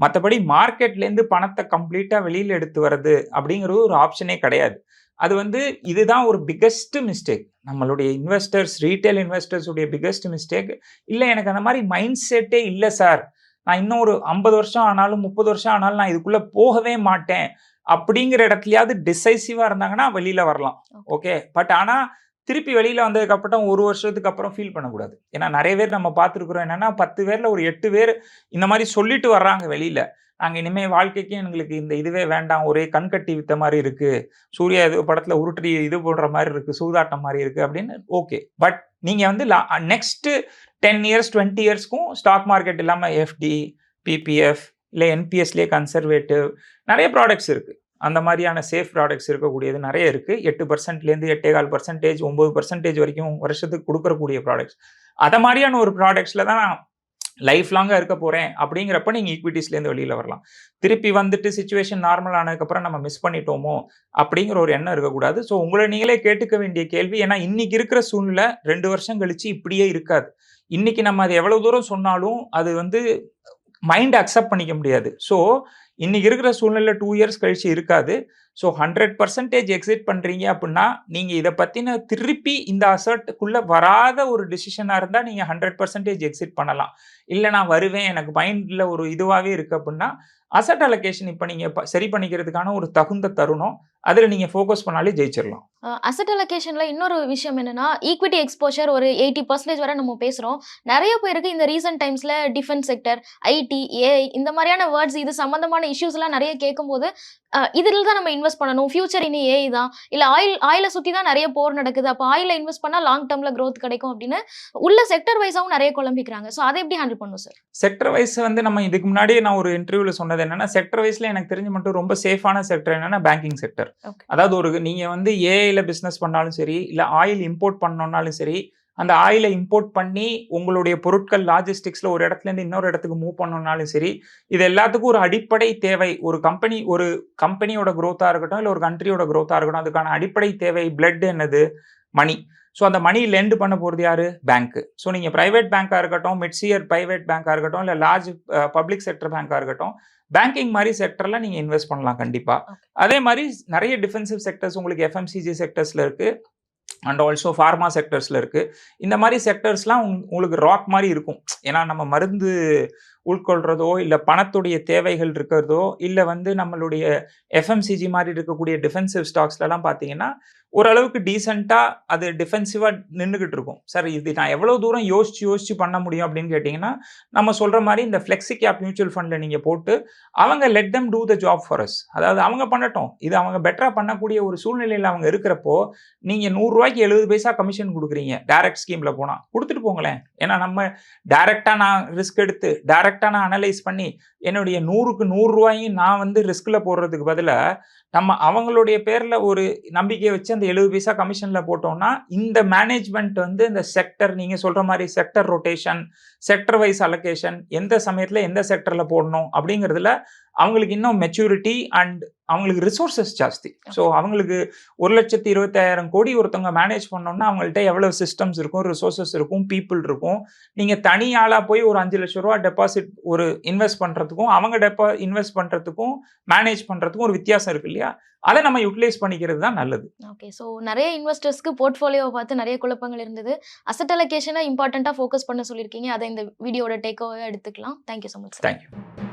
மற்றபடி மார்க்கெட்லேருந்து பணத்தை கம்ப்ளீட்டா வெளியில எடுத்து வர்றது அப்படிங்கிறது ஒரு ஆப்ஷனே கிடையாது. அது வந்து இதுதான் ஒரு பிக்கஸ்ட் மிஸ்டேக். நம்மளுடைய இன்வெஸ்டர்ஸ், ரீட்டைல் இன்வெஸ்டர்ஸ் உடைய பிக்கஸ்ட் மிஸ்டேக். இல்ல எனக்கு அந்த மாதிரி மைண்ட் செட்டே இல்ல சார். நான் இன்னும் ஒரு 50 வருஷம் ஆனாலும் 30 வருஷம் ஆனாலும் நான் இதுக்குள்ள போகவே மாட்டேன். அப்படிங்கிற இடத்துலயாவது டிசைசிவா இருந்தாங்கன்னா வெளியில வரலாம். ஓகே. பட் ஆனா திருப்பி வெளியில வந்ததுக்கு அப்புறம் 1 வருஷத்துக்கு அப்புறம் ஃபீல் பண்ணக்கூடாது. ஏன்னா நிறைய பேர் நம்ம பார்த்துருக்கிறோம். என்னன்னா 10 பேர்ல ஒரு 8 பேர் இந்த மாதிரி சொல்லிட்டு வர்றாங்க வெளியில. நாங்க இனிமே வாழ்க்கைக்கு எங்களுக்கு இந்த இதுவே வேண்டாம். ஒரே கண்கட்டி வித்த மாதிரி இருக்கு. சூர்யா இது படத்துல உருட்டி இது போடுற மாதிரி இருக்கு. சூதாட்டம் மாதிரி இருக்கு அப்படின்னு ஓகே. பட் நீங்க வந்து நெக்ஸ்ட் 10 இயர்ஸ் 20 இயர்ஸ்க்கும் ஸ்டாக் மார்க்கெட் இல்லாம எஃப்டி, பிபிஎஃப் இல்ல என்பிஎஸ்லயே கன்சர்வேட்டிவ் நிறைய ப்ராடக்ட்ஸ் இருக்கு. அந்த மாதிரியான சேஃப் ப்ராடக்ட்ஸ் இருக்கக்கூடியது நிறைய இருக்கு. 8%லேருந்து 8.25%, 9% வரைக்கும் வருஷத்துக்கு கொடுக்கக்கூடிய ப்ராடக்ட்ஸ். அத மாதிரியான ஒரு ப்ராடக்ட்ஸ்ல தான் நான் லைஃப் லாங்கா இருக்க போறேன் அப்படிங்கிறப்ப நீங்க ஈக்விட்டிஸ்லேருந்து வெளியில வரலாம். திருப்பி வந்துட்டு சிச்சுவேஷன் நார்மல் ஆனதுக்கப்புறம் நம்ம மிஸ் பண்ணிட்டோமோ அப்படிங்கிற ஒரு எண்ணம் இருக்கக்கூடாது. ஸோ உங்களை நீங்களே கேட்டுக்க வேண்டிய கேள்வி, ஏன்னா இன்னைக்கு இருக்கிற சூழ்நிலை 2 வருஷம் கழிச்சு இப்படியே இருக்காது. இன்னைக்கு நம்ம அது எவ்வளவு தூரம் சொன்னாலும் அது வந்து மைண்ட் அக்செப்ட் பண்ணிக்க முடியாது. ஸோ இன்னைக்கு இருக்கிற சூழ்நிலை 2 இயர்ஸ் கழிச்சு இருக்காது. ஸோ 100% எக்ஸிட் பண்றீங்க அப்படின்னா, நீங்க இதை பத்தின திருப்பி இந்த அசர்ட்டுக்குள்ள வராத ஒரு டிசிஷனா இருந்தா நீங்க 100% எக்ஸிட் பண்ணலாம். இல்ல நான் வருவேன், எனக்கு மைண்ட்ல ஒரு இதுவாவே இருக்கு அப்படின்னா, அசெட் அலோகேஷன் இப்ப நீங்க சரி பண்ணிக்கிறதுக்கான ஒரு தகுந்த தருணம். அதுல நீங்க ஃபோக்கஸ் பண்ணாலே ஜெயிச்சிடலாம். அசெட் அலோகேஷன்ல இன்னொரு விஷயம் என்னன்னா, ஈக்விட்டி எக்ஸ்போஷர் ஒரு 80% வரை நம்ம பேசுறோம். நிறைய பேருக்கு இந்த ரீசன்ட் டைம்ஸ்ல டிஃபென்ஸ் செக்டர், ஐடி, ஏஐ இந்த மாதிரியான வேர்ட்ஸ் இது சம்பந்தமான இஷ்யூஸ்லாம் நிறைய கேட்கும்போது, இதில தான் நம்ம இன்வெஸ்ட் பண்ணணும். ஃபியூச்சர் இனி ஏஐ தான். இல்ல ஆயில சுத்தி தான் நிறைய போர் நடக்குது. அப்ப ஆயில்ல இன்வெஸ்ட் பண்ணா லாங் டர்ம்ல growth கிடைக்கும் அப்படின்னு உள்ள செக்டர் வைஸாவும் நிறைய குழம்பிக்கிறாங்க. சோ அதை எப்படி ஹேண்டில் பண்ணணும் சார்? செக்டர் வைஸ் வந்து நம்ம இதுக்கு முன்னாடியே நான் ஒரு இன்டர்வியூல சொன்னது என்னன்னா, செக்டர் வைஸ்ல எனக்கு தெரிஞ்சு மட்டும் ரொம்ப சேஃபான செக்டர் என்னன்னா பேங்கிங் செக்டர். அதாவது ஒரு நீங்க வந்து ஏஐல பிசினஸ் பண்ணாலும் சரி, இல்ல ஆயில் இம்போர்ட் பண்ணணும்னாலும் சரி, அந்த ஆயிலை இம்போர்ட் பண்ணி உங்களுடைய பொருட்கள் லாஜிஸ்டிக்ஸ்ல ஒரு இடத்துல இருந்து இன்னொரு இடத்துக்கு மூவ் பண்ணணும்னாலும் சரி, இது எல்லாத்துக்கும் ஒரு அடிப்படை தேவை. ஒரு கம்பெனியோட growth-ஆ இருக்கட்டும், இல்ல ஒரு கண்ட்ரியோட growth-ஆ இருக்கட்டும், அதுக்கான அடிப்படை தேவை பிளட் என்னது? மணி. ஸோ அந்த மணி லெண்ட் பண்ண போறது யாரு? பேங்க். ஸோ நீங்க பிரைவேட் பேங்கா இருக்கட்டும், மிட்சியர் பிரைவேட் பேங்கா இருக்கட்டும், இல்ல லார்ஜ் பப்ளிக் செக்டர் பேங்கா இருக்கட்டும், பேங்கிங் மாதிரி செக்டர்ல நீங்க இன்வெஸ்ட் பண்ணலாம் கண்டிப்பா. அதே மாதிரி நிறைய டிஃபென்சிவ் செக்டர்ஸ் உங்களுக்கு எஃப்எம்சிஜி செக்டர்ஸ்ல இருக்கு. அண்ட் ஆல்சோ ஃபார்மா செக்டர்ஸ்ல இருக்கு. இந்த மாதிரி செக்டர்ஸ்லாம் உங்களுக்கு ராக் மாதிரி இருக்கும். ஏன்னா நம்ம மருந்து உட்கொள்றதோ, இல்ல பணத்துடைய தேவைகள் இருக்கிறதோ, இல்ல வந்து நம்மளுடைய எஃப்எம்சிஜி மாதிரி இருக்கக்கூடிய டிஃபென்சிவ் ஸ்டாக்ஸ்லாம் பார்த்தீங்கன்னா, ஓரளவுக்கு டீசென்ட்டா அது டிஃபென்சிவா நின்னுகிட்டு இருக்கும். சார் இது நான் எவ்வளவு தூரம் யோசிச்சு பண்ண முடியும் அப்படின்னு கேட்டீங்கன்னா, நம்ம சொல்ற மாதிரி இந்த ஃப்ளெக்ஸி கேப் மியூச்சுவல் ஃபண்ட்ல நீங்க போட்டு அவங்க let them do the job for us. அதாவது அவங்க பண்ணட்டும். இது அவங்க பெட்டரா பண்ணக்கூடிய ஒரு சூழ்நிலையில அவங்க இருக்கிறப்போ, நீங்க ரூ. 100க்கு 70 பைசா கமிஷன் கொடுக்குறீங்க. டைரக்ட் ஸ்கீம்ல போனா கொடுத்துட்டு போங்களேன். ஏன்னா நம்ம டைரக்டா நான் ரிஸ்க் எடுத்து டைரக்டா நான் அனலைஸ் பண்ணி என்னுடைய 100க்கு 100 ரூபாயும் நான் வந்து ரிஸ்க்ல போடுறதுக்கு பதிலா நம்ம அவங்களுடைய பேர்ல ஒரு நம்பிக்கைய வச்சு அந்த 70 பைசா கமிஷன்ல போட்டோம்னா, இந்த மேனேஜ்மென்ட் வந்து இந்த செக்டர் நீங்க சொல்ற மாரி sector rotation, sector wise allocation எந்த சமயத்துல எந்த செக்டர்ல போடணும் அப்படிங்கிறதுல அவங்களுக்கு இன்னும் மெச்சூரிட்டி அண்ட் அவங்களுக்கு ரிசோர்ஸஸ் ஜாஸ்தி. ஸோ அவங்களுக்கு 1,25,000 கோடி ஒருத்தவங்க மேனேஜ் பண்ணோம்னா, அவங்கள்ட்ட எவ்வளவு சிஸ்டம்ஸ் இருக்கும், ரிசோர்ஸஸ் இருக்கும், பீப்பிள் இருக்கும். நீங்க தனி ஆளா போய் ஒரு ரூ. 5,00,000 டெபாசிட் ஒரு இன்வெஸ்ட் பண்றதுக்கும், அவங்க இன்வெஸ்ட் பண்றதுக்கும், மேனேஜ் பண்றதுக்கும் ஒரு வித்தியாசம் இருக்கு இல்லையா? அத நம்ம யுட்டிலைஸ் பண்ணிக்கிறது தான் நல்லது. ஓகே. ஸோ நெறைய இன்வெஸ்டர்ஸ்க்கு போர்ட்ஃபோலியோவ பார்த்து நெறைய குழப்பங்கள் இருந்தது. அசெட் அலோகேஷன இம்பார்ட்டன்ட்டா ஃபோக்கஸ் பண்ண சொல்லியிருக்கீங்க. அத இந்த வீடியோட டேக் அவேவா எடுத்துக்கலாம். Thank you so much sir. Thank you.